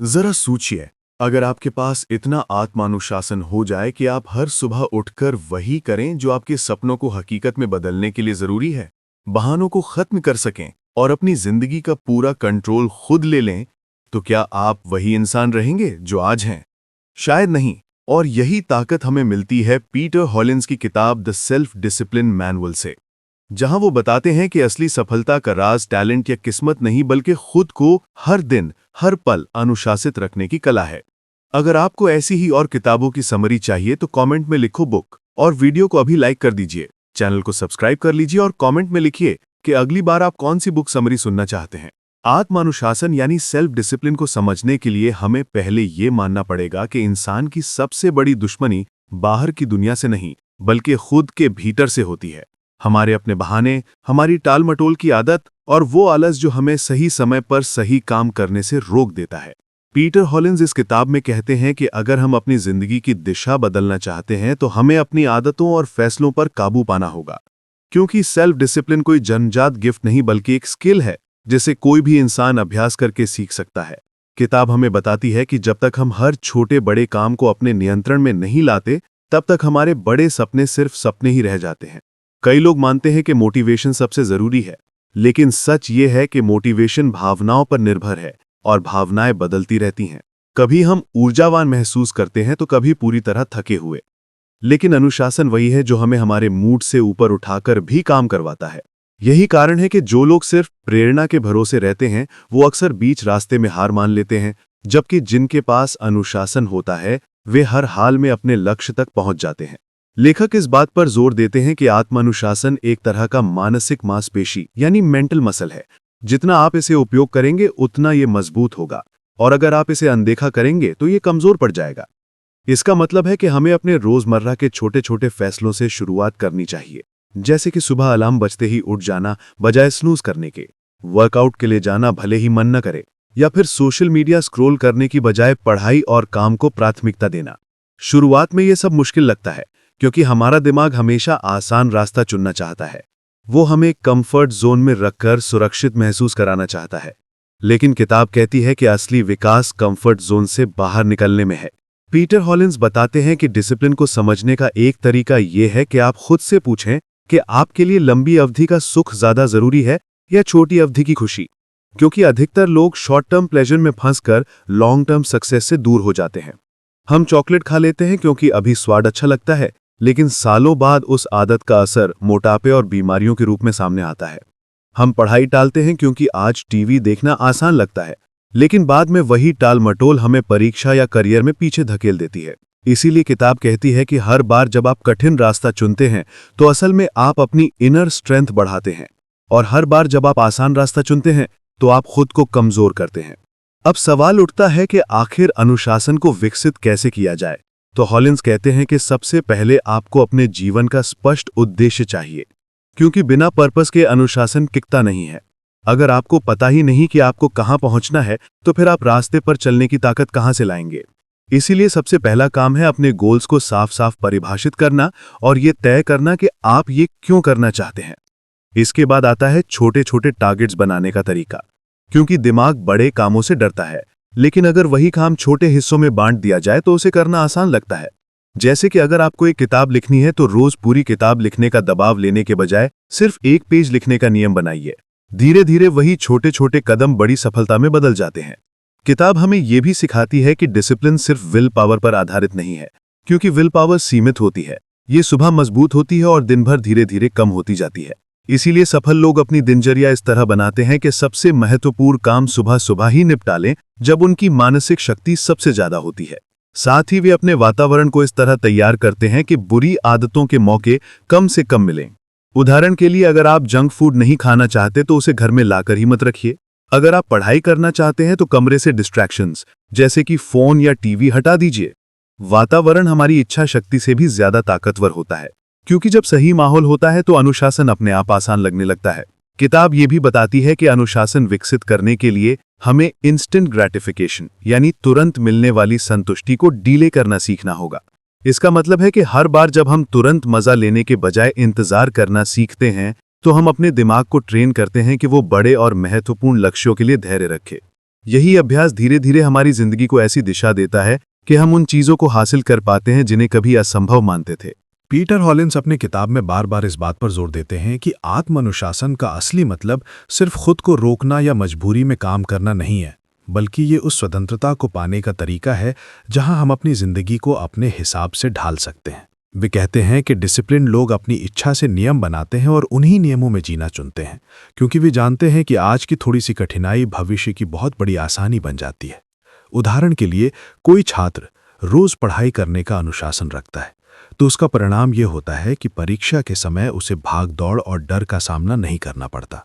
जरा सोचिए, अगर आपके पास इतना आत्मानुशासन हो जाए कि आप हर सुबह उठकर वही करें जो आपके सपनों को हकीकत में बदलने के लिए जरूरी है, बहानों को खत्म कर सकें और अपनी जिंदगी का पूरा कंट्रोल खुद ले लें, तो क्या आप वही इंसान रहेंगे जो आज हैं? शायद नहीं। और यही ताकत हमें मिलती है पीटर हॉलिंस की किताब द सेल्फ डिसिप्लिन मैनुअल से, जहां वो बताते हैं कि असली सफलता का राज टैलेंट या किस्मत नहीं बल्कि खुद को हर दिन हर पल अनुशासित रखने की कला है। अगर आपको ऐसी ही और किताबों की समरी चाहिए तो कमेंट में लिखो बुक, और वीडियो को अभी लाइक कर दीजिए, चैनल को सब्सक्राइब कर लीजिए और कमेंट में लिखिए कि अगली बार आप कौन सी बुक समरी सुनना चाहते हैं। आत्मानुशासन यानी सेल्फ डिसिप्लिन को समझने के लिए हमें पहले ये मानना पड़ेगा कि इंसान की सबसे बड़ी दुश्मनी बाहर की दुनिया से नहीं बल्कि खुद के भीतर से होती है। हमारे अपने बहाने, हमारी टालमटोल की आदत और वो आलस जो हमें सही समय पर सही काम करने से रोक देता है। पीटर हॉलिंस इस किताब में कहते हैं कि अगर हम अपनी जिंदगी की दिशा बदलना चाहते हैं तो हमें अपनी आदतों और फैसलों पर काबू पाना होगा, क्योंकि सेल्फ डिसिप्लिन कोई जन्मजात गिफ्ट नहीं बल्कि एक स्किल है जिसे कोई भी इंसान अभ्यास करके सीख सकता है। किताब हमें बताती है कि जब तक हम हर छोटे बड़े काम को अपने नियंत्रण में नहीं लाते, तब तक हमारे बड़े सपने सिर्फ सपने ही रह जाते हैं। कई लोग मानते हैं कि मोटिवेशन सबसे जरूरी है, लेकिन सच ये है कि मोटिवेशन भावनाओं पर निर्भर है और भावनाएं बदलती रहती हैं। कभी हम ऊर्जावान महसूस करते हैं तो कभी पूरी तरह थके हुए। लेकिन अनुशासन वही है जो हमें हमारे मूड से ऊपर उठाकर भी काम करवाता है। यही कारण है कि जो लोग सिर्फ प्रेरणा के भरोसे रहते हैं वो अक्सर बीच रास्ते में हार मान लेते हैं, जबकि जिनके पास अनुशासन होता है वे हर हाल में अपने लक्ष्य तक पहुंच जाते हैं। लेखक इस बात पर जोर देते हैं कि आत्मानुशासन एक तरह का मानसिक मांसपेशी यानी मेंटल मसल है। जितना आप इसे उपयोग करेंगे उतना ये मजबूत होगा, और अगर आप इसे अनदेखा करेंगे तो ये कमजोर पड़ जाएगा। इसका मतलब है कि हमें अपने रोजमर्रा के छोटे छोटे फैसलों से शुरुआत करनी चाहिए, जैसे कि सुबह अलार्म बजते ही उठ जाना बजाय स्नूज करने के, वर्कआउट के लिए जाना भले ही मन न करे, या फिर सोशल मीडिया स्क्रॉल करने की बजाय पढ़ाई और काम को प्राथमिकता देना। शुरुआत में ये सब मुश्किल लगता है क्योंकि हमारा दिमाग हमेशा आसान रास्ता चुनना चाहता है। वो हमें कंफर्ट जोन में रखकर सुरक्षित महसूस कराना चाहता है। लेकिन किताब कहती है कि असली विकास कंफर्ट जोन से बाहर निकलने में है। पीटर हॉलिंस बताते हैं कि डिसिप्लिन को समझने का एक तरीका यह है कि आप खुद से पूछें कि आपके लिए लंबी अवधि का सुख ज्यादा जरूरी है या छोटी अवधि की खुशी, क्योंकि अधिकतर लोग शॉर्ट टर्म प्लेजर में फंसकर लॉन्ग टर्म सक्सेस से दूर हो जाते हैं। हम चॉकलेट खा लेते हैं क्योंकि अभी स्वाद अच्छा लगता है, लेकिन सालों बाद उस आदत का असर मोटापे और बीमारियों के रूप में सामने आता है। हम पढ़ाई टालते हैं क्योंकि आज टीवी देखना आसान लगता है, लेकिन बाद में वही टाल मटोल हमें परीक्षा या करियर में पीछे धकेल देती है। इसीलिए किताब कहती है कि हर बार जब आप कठिन रास्ता चुनते हैं तो असल में आप अपनी इनर स्ट्रेंथ बढ़ाते हैं, और हर बार जब आप आसान रास्ता चुनते हैं तो आप खुद को कमजोर करते हैं। अब सवाल उठता है कि आखिर अनुशासन को विकसित कैसे किया जाए। तो हॉलिंस कहते हैं कि सबसे पहले आपको अपने जीवन का स्पष्ट उद्देश्य चाहिए, क्योंकि बिना पर्पस के अनुशासन टिकता नहीं है। अगर आपको पता ही नहीं कि आपको कहां पहुंचना है तो फिर आप रास्ते पर चलने की ताकत कहां से लाएंगे। इसीलिए सबसे पहला काम है अपने गोल्स को साफ साफ परिभाषित करना और ये तय करना कि आप ये क्यों करना चाहते हैं। इसके बाद आता है छोटे छोटे टारगेट्स बनाने का तरीका, क्योंकि दिमाग बड़े कामों से डरता है, लेकिन अगर वही काम छोटे हिस्सों में बांट दिया जाए तो उसे करना आसान लगता है। जैसे कि अगर आपको एक किताब लिखनी है तो रोज पूरी किताब लिखने का दबाव लेने के बजाय सिर्फ एक पेज लिखने का नियम बनाइए। धीरे धीरे वही छोटे छोटे कदम बड़ी सफलता में बदल जाते हैं। किताब हमें यह भी सिखाती है कि डिसिप्लिन सिर्फ विल पावर पर आधारित नहीं है, क्योंकि विल पावर सीमित होती है। ये सुबह मजबूत होती है और दिन भर धीरे धीरे कम होती जाती है। इसीलिए सफल लोग अपनी दिनचर्या इस तरह बनाते हैं कि सबसे महत्वपूर्ण काम सुबह सुबह ही निपटा लें, जब उनकी मानसिक शक्ति सबसे ज्यादा होती है। साथ ही वे अपने वातावरण को इस तरह तैयार करते हैं कि बुरी आदतों के मौके कम से कम मिलें। उदाहरण के लिए, अगर आप जंक फूड नहीं खाना चाहते तो उसे घर में लाकर ही मत रखिए। अगर आप पढ़ाई करना चाहते हैं तो कमरे से डिस्ट्रैक्शंस जैसे कि फोन या टीवी हटा दीजिए। वातावरण हमारी इच्छा शक्ति से भी ज्यादा ताकतवर होता है, क्योंकि जब सही माहौल होता है तो अनुशासन अपने आप आसान लगने लगता है। किताब ये भी बताती है कि अनुशासन विकसित करने के लिए हमें इंस्टेंट ग्रेटिफिकेशन यानी तुरंत मिलने वाली संतुष्टि को डीले करना सीखना होगा। इसका मतलब है कि हर बार जब हम तुरंत मजा लेने के बजाय इंतजार करना सीखते हैं तो हम अपने दिमाग को ट्रेन करते हैं कि वो बड़े और महत्वपूर्ण लक्ष्यों के लिए धैर्य रखे। यही अभ्यास धीरे धीरे हमारी जिंदगी को ऐसी दिशा देता है कि हम उन चीजों को हासिल कर पाते हैं जिन्हें कभी असंभव मानते थे। पीटर हॉलिंस अपनी किताब में बार बार इस बात पर जोर देते हैं कि आत्म अनुशासन का असली मतलब सिर्फ खुद को रोकना या मजबूरी में काम करना नहीं है, बल्कि ये उस स्वतंत्रता को पाने का तरीका है जहां हम अपनी जिंदगी को अपने हिसाब से ढाल सकते हैं। वे कहते हैं कि डिसिप्लिन लोग अपनी इच्छा से नियम बनाते हैं और उन्हीं नियमों में जीना चुनते हैं, क्योंकि वे जानते हैं कि आज की थोड़ी सी कठिनाई भविष्य की बहुत बड़ी आसानी बन जाती है। उदाहरण के लिए, कोई छात्र रोज पढ़ाई करने का अनुशासन रखता है तो उसका परिणाम यह होता है कि परीक्षा के समय उसे भाग दौड़ और डर का सामना नहीं करना पड़ता।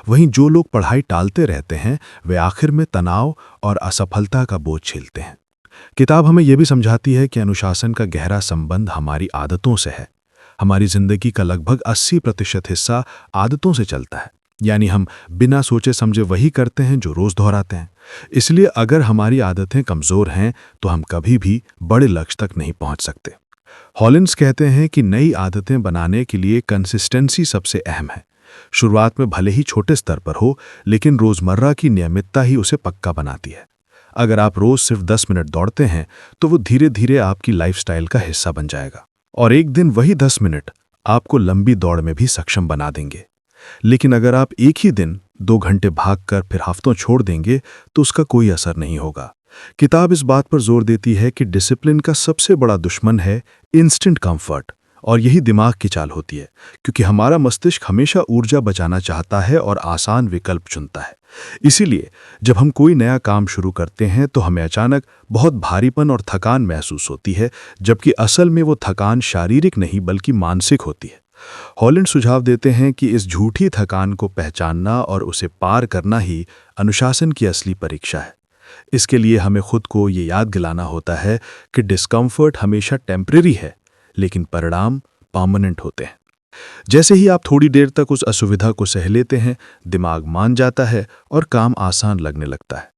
वहीं जो लोग पढ़ाई टालते रहते हैं वे आखिर में तनाव और असफलता का बोझ झेलते हैं। किताब हमें यह भी समझाती है कि अनुशासन का गहरा संबंध हमारी आदतों से है। हमारी जिंदगी का लगभग 80% हिस्सा आदतों से चलता है, यानी हम बिना सोचे समझे वही करते हैं जो रोज दोहराते हैं। इसलिए अगर हमारी आदतें कमजोर हैं तो हम कभी भी बड़े लक्ष्य तक नहीं पहुंच सकते। हॉलिंस कहते हैं कि नई आदतें बनाने के लिए कंसिस्टेंसी सबसे अहम है। शुरुआत में भले ही छोटे स्तर पर हो, लेकिन रोजमर्रा की नियमितता ही उसे पक्का बनाती है। अगर आप रोज सिर्फ 10 मिनट दौड़ते हैं तो वो धीरे धीरे आपकी लाइफस्टाइल का हिस्सा बन जाएगा और एक दिन वही 10 मिनट आपको लंबी दौड़ में भी सक्षम बना देंगे। लेकिन अगर आप एक ही दिन 2 घंटे भागकर फिर हफ्तों छोड़ देंगे तो उसका कोई असर नहीं होगा। किताब इस बात पर जोर देती है कि डिसिप्लिन का सबसे बड़ा दुश्मन है इंस्टेंट कंफर्ट, और यही दिमाग की चाल होती है, क्योंकि हमारा मस्तिष्क हमेशा ऊर्जा बचाना चाहता है और आसान विकल्प चुनता है। इसीलिए जब हम कोई नया काम शुरू करते हैं तो हमें अचानक बहुत भारीपन और थकान महसूस होती है, जबकि असल में वो थकान शारीरिक नहीं बल्कि मानसिक होती है। हॉलिंड सुझाव देते हैं कि इस झूठी थकान को पहचानना और उसे पार करना ही अनुशासन की असली परीक्षा है। इसके लिए हमें खुद को ये याद दिलाना होता है कि डिस्कम्फर्ट हमेशा टेम्परेरी है, लेकिन परिणाम परमानेंट होते हैं। जैसे ही आप थोड़ी देर तक उस असुविधा को सह लेते हैं, दिमाग मान जाता है और काम आसान लगने लगता है।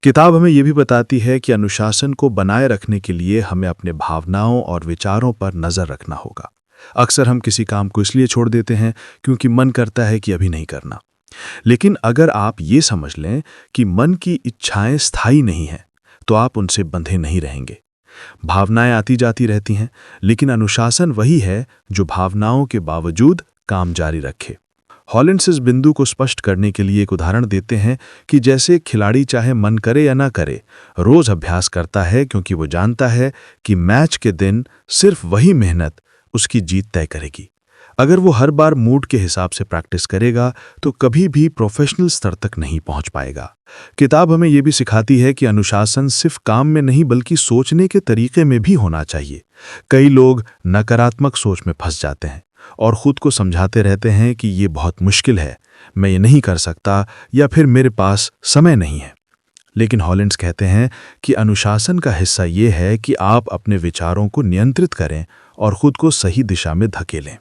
किताब हमें यह भी बताती है कि अनुशासन को बनाए रखने के लिए हमें अपने भावनाओं और विचारों पर नजर रखना होगा। अक्सर हम किसी काम को इसलिए छोड़ देते हैं क्योंकि मन करता है कि अभी नहीं करना। लेकिन अगर आप ये समझ लें कि मन की इच्छाएं स्थायी नहीं हैं, तो आप उनसे बंधे नहीं रहेंगे। भावनाएं आती जाती रहती हैं, लेकिन अनुशासन वही है जो भावनाओं के बावजूद काम जारी रखे। हॉलिंस इस बिंदु को स्पष्ट करने के लिए एक उदाहरण देते हैं कि जैसे खिलाड़ी चाहे मन करे या ना करे, रोज अभ्यास करता है क्योंकि वो जानता है कि मैच के दिन सिर्फ वही मेहनत उसकी जीत तय करेगी। अगर वो हर बार मूड के हिसाब से प्रैक्टिस करेगा तो कभी भी प्रोफेशनल स्तर तक नहीं पहुंच पाएगा। किताब हमें यह भी सिखाती है कि अनुशासन सिर्फ काम में नहीं बल्कि सोचने के तरीके में भी होना चाहिए। कई लोग नकारात्मक सोच में फंस जाते हैं और खुद को समझाते रहते हैं कि ये बहुत मुश्किल है, मैं ये नहीं कर सकता, या फिर मेरे पास समय नहीं है। लेकिन हॉलिंस कहते हैं कि अनुशासन का हिस्सा ये है कि आप अपने विचारों को नियंत्रित करें और खुद को सही दिशा में धकेलें।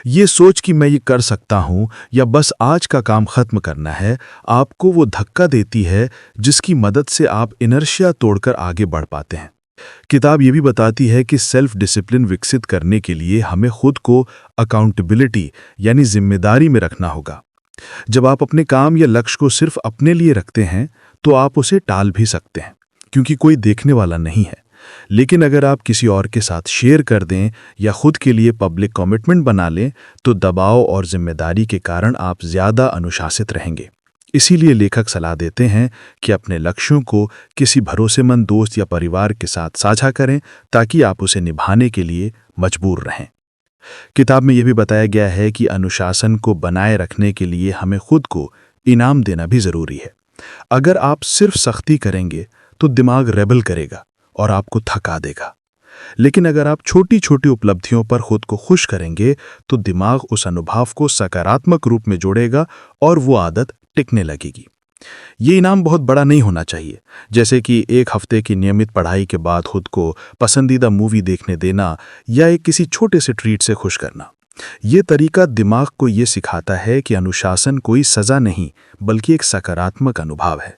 ये सोच कि मैं ये कर सकता हूं या बस आज का काम खत्म करना है, आपको वो धक्का देती है जिसकी मदद से आप इनर्शिया तोड़कर आगे बढ़ पाते हैं। किताब ये भी बताती है कि सेल्फ डिसिप्लिन विकसित करने के लिए हमें खुद को अकाउंटेबिलिटी यानी जिम्मेदारी में रखना होगा। जब आप अपने काम या लक्ष्य को सिर्फ अपने लिए रखते हैं तो आप उसे टाल भी सकते हैं क्योंकि कोई देखने वाला नहीं है। लेकिन अगर आप किसी और के साथ शेयर कर दें या खुद के लिए पब्लिक कमिटमेंट बना लें तो दबाव और जिम्मेदारी के कारण आप ज्यादा अनुशासित रहेंगे। इसीलिए लेखक सलाह देते हैं कि अपने लक्ष्यों को किसी भरोसेमंद दोस्त या परिवार के साथ साझा करें ताकि आप उसे निभाने के लिए मजबूर रहें। किताब में यह भी बताया गया है कि अनुशासन को बनाए रखने के लिए हमें खुद को इनाम देना भी जरूरी है। अगर आप सिर्फ सख्ती करेंगे तो दिमाग रेबल करेगा और आपको थका देगा। लेकिन अगर आप छोटी छोटी उपलब्धियों पर खुद को खुश करेंगे तो दिमाग उस अनुभव को सकारात्मक रूप में जोड़ेगा और वो आदत टिकने लगेगी। ये इनाम बहुत बड़ा नहीं होना चाहिए, जैसे कि एक हफ्ते की नियमित पढ़ाई के बाद खुद को पसंदीदा मूवी देखने देना या एक किसी छोटे से ट्रीट से खुश करना। ये तरीका दिमाग को ये सिखाता है कि अनुशासन कोई सजा नहीं बल्कि एक सकारात्मक अनुभव है।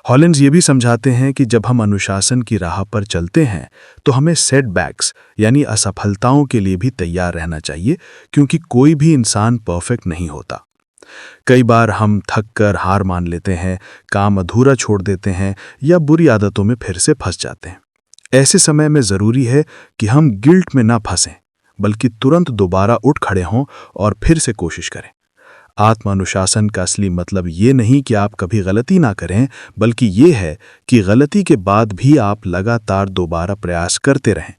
हॉलिंस ये भी समझाते हैं कि जब हम अनुशासन की राह पर चलते हैं तो हमें सेटबैक्स यानी असफलताओं के लिए भी तैयार रहना चाहिए, क्योंकि कोई भी इंसान परफेक्ट नहीं होता। कई बार हम थक कर हार मान लेते हैं, काम अधूरा छोड़ देते हैं या बुरी आदतों में फिर से फंस जाते हैं। ऐसे समय में ज़रूरी है कि हम गिल्ट में ना फंसें, बल्कि तुरंत दोबारा उठ खड़े हों और फिर से कोशिश करें। आत्मानुशासन का असली मतलब ये नहीं कि आप कभी गलती ना करें, बल्कि ये है कि गलती के बाद भी आप लगातार दोबारा प्रयास करते रहें।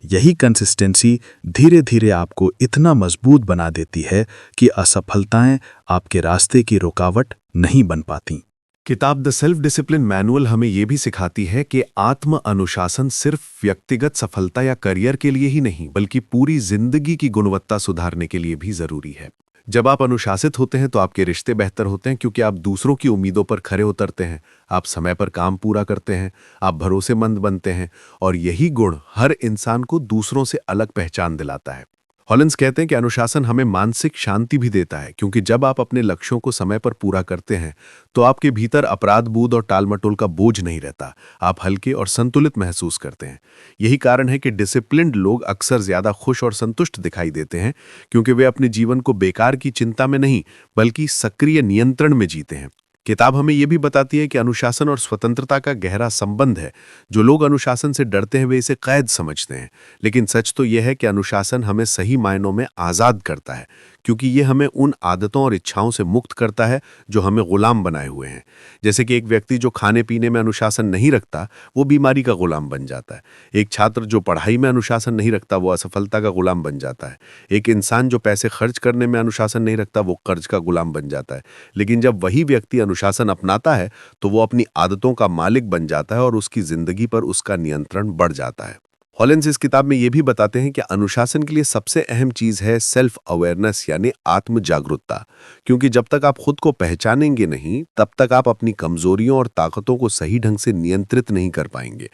यही कंसिस्टेंसी धीरे धीरे आपको इतना मजबूत बना देती है कि असफलताएं आपके रास्ते की रुकावट नहीं बन पाती। किताब द सेल्फ डिसिप्लिन मैनुअल हमें यह भी सिखाती है कि आत्म अनुशासन सिर्फ व्यक्तिगत सफलता या करियर के लिए ही नहीं, बल्कि पूरी जिंदगी की गुणवत्ता सुधारने के लिए भी जरूरी है। जब आप अनुशासित होते हैं तो आपके रिश्ते बेहतर होते हैं, क्योंकि आप दूसरों की उम्मीदों पर खरे उतरते हैं, आप समय पर काम पूरा करते हैं, आप भरोसेमंद बनते हैं, और यही गुण हर इंसान को दूसरों से अलग पहचान दिलाता है। हॉलिंस कहते हैं कि अनुशासन हमें मानसिक शांति भी देता है, क्योंकि जब आप अपने लक्ष्यों को समय पर पूरा करते हैं तो आपके भीतर अपराध बोध और टालमटोल का बोझ नहीं रहता। आप हल्के और संतुलित महसूस करते हैं। यही कारण है कि डिसिप्लिन्ड लोग अक्सर ज्यादा खुश और संतुष्ट दिखाई देते हैं, क्योंकि वे अपने जीवन को बेकार की चिंता में नहीं, बल्कि सक्रिय नियंत्रण में जीते हैं। किताब हमें यह भी बताती है कि अनुशासन और स्वतंत्रता का गहरा संबंध है। जो लोग अनुशासन से डरते हैं वे इसे कैद समझते हैं, लेकिन सच तो यह है कि अनुशासन हमें सही मायनों में आज़ाद करता है, क्योंकि ये हमें उन आदतों और इच्छाओं से मुक्त करता है जो हमें गुलाम बनाए हुए हैं। जैसे कि एक व्यक्ति जो खाने पीने में अनुशासन नहीं रखता, वो बीमारी का गुलाम बन जाता है। एक छात्र जो पढ़ाई में अनुशासन नहीं रखता, वो असफलता का गुलाम बन जाता है। एक इंसान जो पैसे खर्च करने में अनुशासन नहीं रखता, वो कर्ज का गुलाम बन जाता है। लेकिन जब वही व्यक्ति अनुशासन अपनाता है तो वो अपनी आदतों का मालिक बन जाता है और उसकी जिंदगी पर उसका नियंत्रण बढ़ जाता है। हॉलिंस इस किताब में यह भी बताते हैं कि अनुशासन के लिए सबसे अहम चीज है सेल्फ अवेयरनेस, यानी आत्म जागरूकता। क्योंकि जब तक आप खुद को पहचानेंगे नहीं, तब तक आप अपनी कमजोरियों और ताकतों को सही ढंग से नियंत्रित नहीं कर पाएंगे।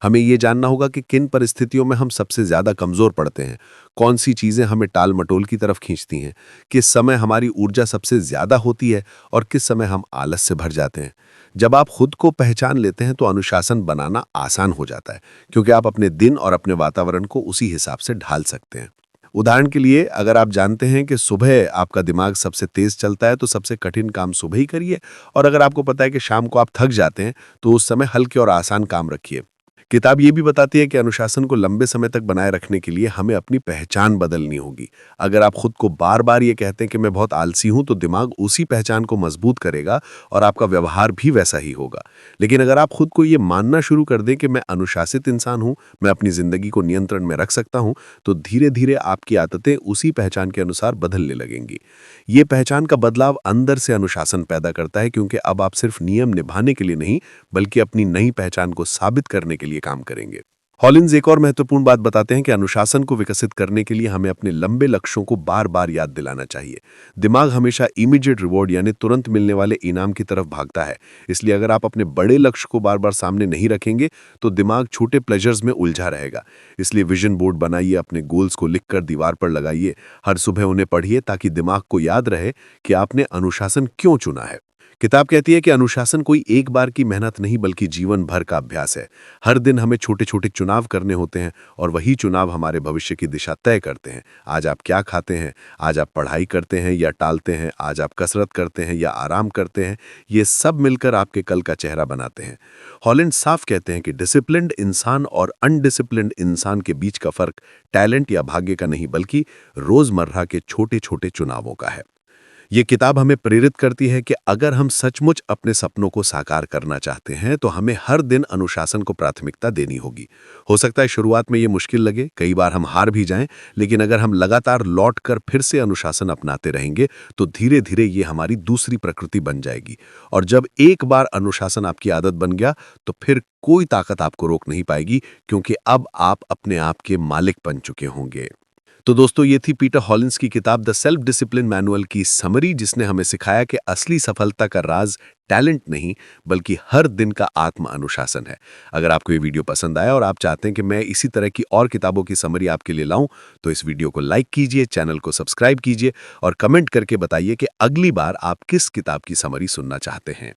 हमें यह जानना होगा कि किन परिस्थितियों में हम सबसे ज्यादा कमजोर पड़ते हैं, कौन सी चीजें हमें टाल मटोल की तरफ खींचती हैं, किस समय हमारी ऊर्जा सबसे ज्यादा होती है और किस समय हम आलस से भर जाते हैं। जब आप खुद को पहचान लेते हैं तो अनुशासन बनाना आसान हो जाता है, क्योंकि आप अपने दिन और अपने वातावरण को उसी हिसाब से ढाल सकते हैं। उदाहरण के लिए, अगर आप जानते हैं कि सुबह आपका दिमाग सबसे तेज चलता है तो सबसे कठिन काम सुबह ही करिए, और अगर आपको पता है कि शाम को आप थक जाते हैं तो उस समय हल्के और आसान काम रखिए। किताब ये भी बताती है कि अनुशासन को लंबे समय तक बनाए रखने के लिए हमें अपनी पहचान बदलनी होगी। अगर आप खुद को बार बार ये कहते हैं कि मैं बहुत आलसी हूं, तो दिमाग उसी पहचान को मजबूत करेगा और आपका व्यवहार भी वैसा ही होगा। लेकिन अगर आप खुद को ये मानना शुरू कर दें कि मैं अनुशासित इंसान हूं, मैं अपनी जिंदगी को नियंत्रण में रख सकता हूं, तो धीरे धीरे आपकी आदतें उसी पहचान के अनुसार बदलने लगेंगी। ये पहचान का बदलाव अंदर से अनुशासन पैदा करता है, क्योंकि अब आप सिर्फ नियम निभाने के लिए नहीं, बल्कि अपनी नई पहचान को साबित करने के लिए काम करेंगे। हॉलिंस एक और महत्वपूर्ण बात बताते हैं कि अनुशासन को विकसित करने के लिए हमें अपने लंबे लक्ष्यों को बार बार याद दिलाना चाहिए। दिमाग हमेशा इमीडिएट रिवॉर्ड, यानी तुरंत मिलने वाले इनाम की तरफ भागता है। इसलिए अगर आप अपने बड़े लक्ष्य को बार बार सामने नहीं रखेंगे तो दिमाग छोटे प्लेजर्स में उलझा रहेगा। इसलिए विजन बोर्ड बनाइए, अपने गोल्स को लिखकर दीवार पर लगाइए, हर सुबह उन्हें पढ़िए, ताकि दिमाग को याद रहे कि आपने अनुशासन क्यों चुना है। किताब कहती है कि अनुशासन कोई एक बार की मेहनत नहीं, बल्कि जीवन भर का अभ्यास है। हर दिन हमें छोटे छोटे चुनाव करने होते हैं, और वही चुनाव हमारे भविष्य की दिशा तय करते हैं। आज आप क्या खाते हैं, आज आप पढ़ाई करते हैं या टालते हैं, आज आप कसरत करते हैं या आराम करते हैं, ये सब मिलकर आपके कल का चेहरा बनाते हैं। हॉलैंड साफ कहते हैं कि डिसिप्लिन्ड इंसान और अनडिसिप्लिन्ड इंसान के बीच का फर्क टैलेंट या भाग्य का नहीं, बल्कि रोजमर्रा के छोटे छोटे चुनावों का है। ये किताब हमें प्रेरित करती है कि अगर हम सचमुच अपने सपनों को साकार करना चाहते हैं तो हमें हर दिन अनुशासन को प्राथमिकता देनी होगी। हो सकता है शुरुआत में ये मुश्किल लगे, कई बार हम हार भी जाएं, लेकिन अगर हम लगातार लौट कर फिर से अनुशासन अपनाते रहेंगे तो धीरे धीरे ये हमारी दूसरी प्रकृति बन जाएगी। और जब एक बार अनुशासन आपकी आदत बन गया तो फिर कोई ताकत आपको रोक नहीं पाएगी, क्योंकि अब आप अपने आप के मालिक बन चुके होंगे। तो दोस्तों, ये थी पीटर हॉलिंस की किताब द सेल्फ डिसिप्लिन मैनुअल की समरी, जिसने हमें सिखाया कि असली सफलता का राज टैलेंट नहीं, बल्कि हर दिन का आत्म अनुशासन है। अगर आपको ये वीडियो पसंद आया और आप चाहते हैं कि मैं इसी तरह की और किताबों की समरी आपके लिए लाऊं, तो इस वीडियो को लाइक कीजिए, चैनल को सब्सक्राइब कीजिए और कमेंट करके बताइए कि अगली बार आप किस किताब की समरी सुनना चाहते हैं।